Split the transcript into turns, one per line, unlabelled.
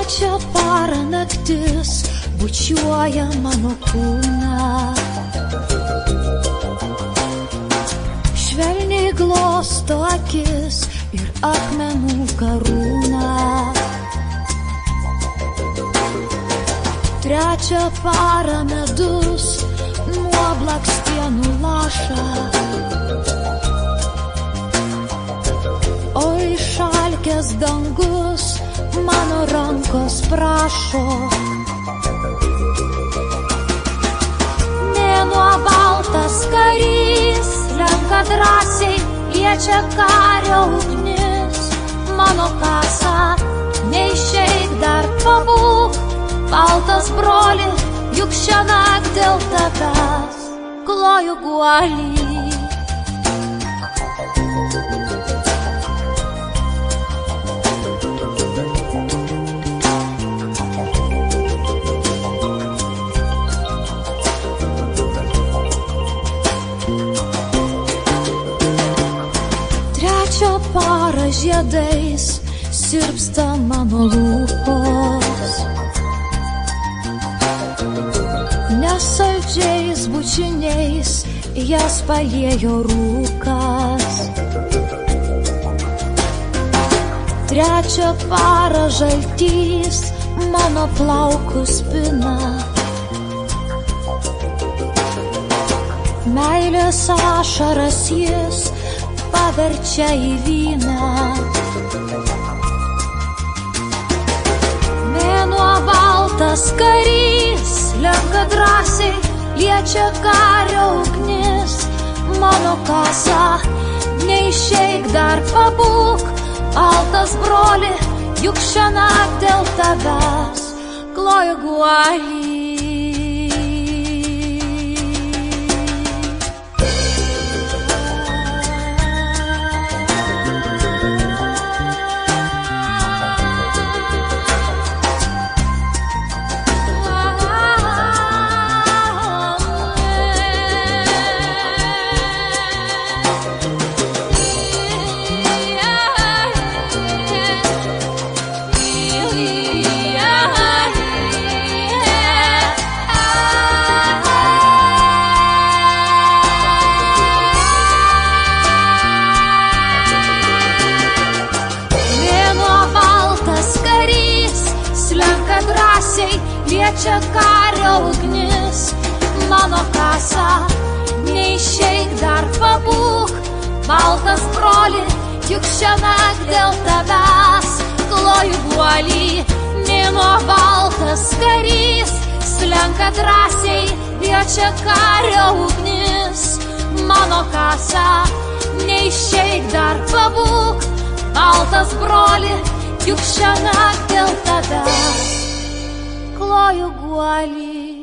Trečią parą naktis bučiuoja mano kūną, švelniai glosto akis ir akmenų karūną. Trečią parą medus nuo blakstienų laša, o išalkęs dangus mano rankos prašo. Mėnuo baltas karys lenka drąsiai, liečia kario ugnis mano kasą. Neišeik dar, pabūk, baltas broli, juk šiąnakt dėl tavęs kloju guolį. Trečią parą žiedais sirpsta mano lūpos, nesaldžiais bučiniais jas paliejo rūkas. Trečią parą žaltys mano plaukus pina, meilės ašaras jis paverčia į vyną. Mėnuo baltas karys lenka drąsiai, liečia kario ugnis mano kasą. Neišeik dar, pabūk, baltas broli, juk šiąnakt dėl tavęs kloju guolį. Liečia kario ugnis mano kasą. Neišeik dar, pabūk, baltas broli, juk šiąnakt dėl tavęs kloju guolį. Mėnuo baltas karys slenka drąsiai, liečia kario ugnis mano kasą. Neišeik dar, pabūk, baltas broli, juk šiąnakt dėl tavęs kloju guolį.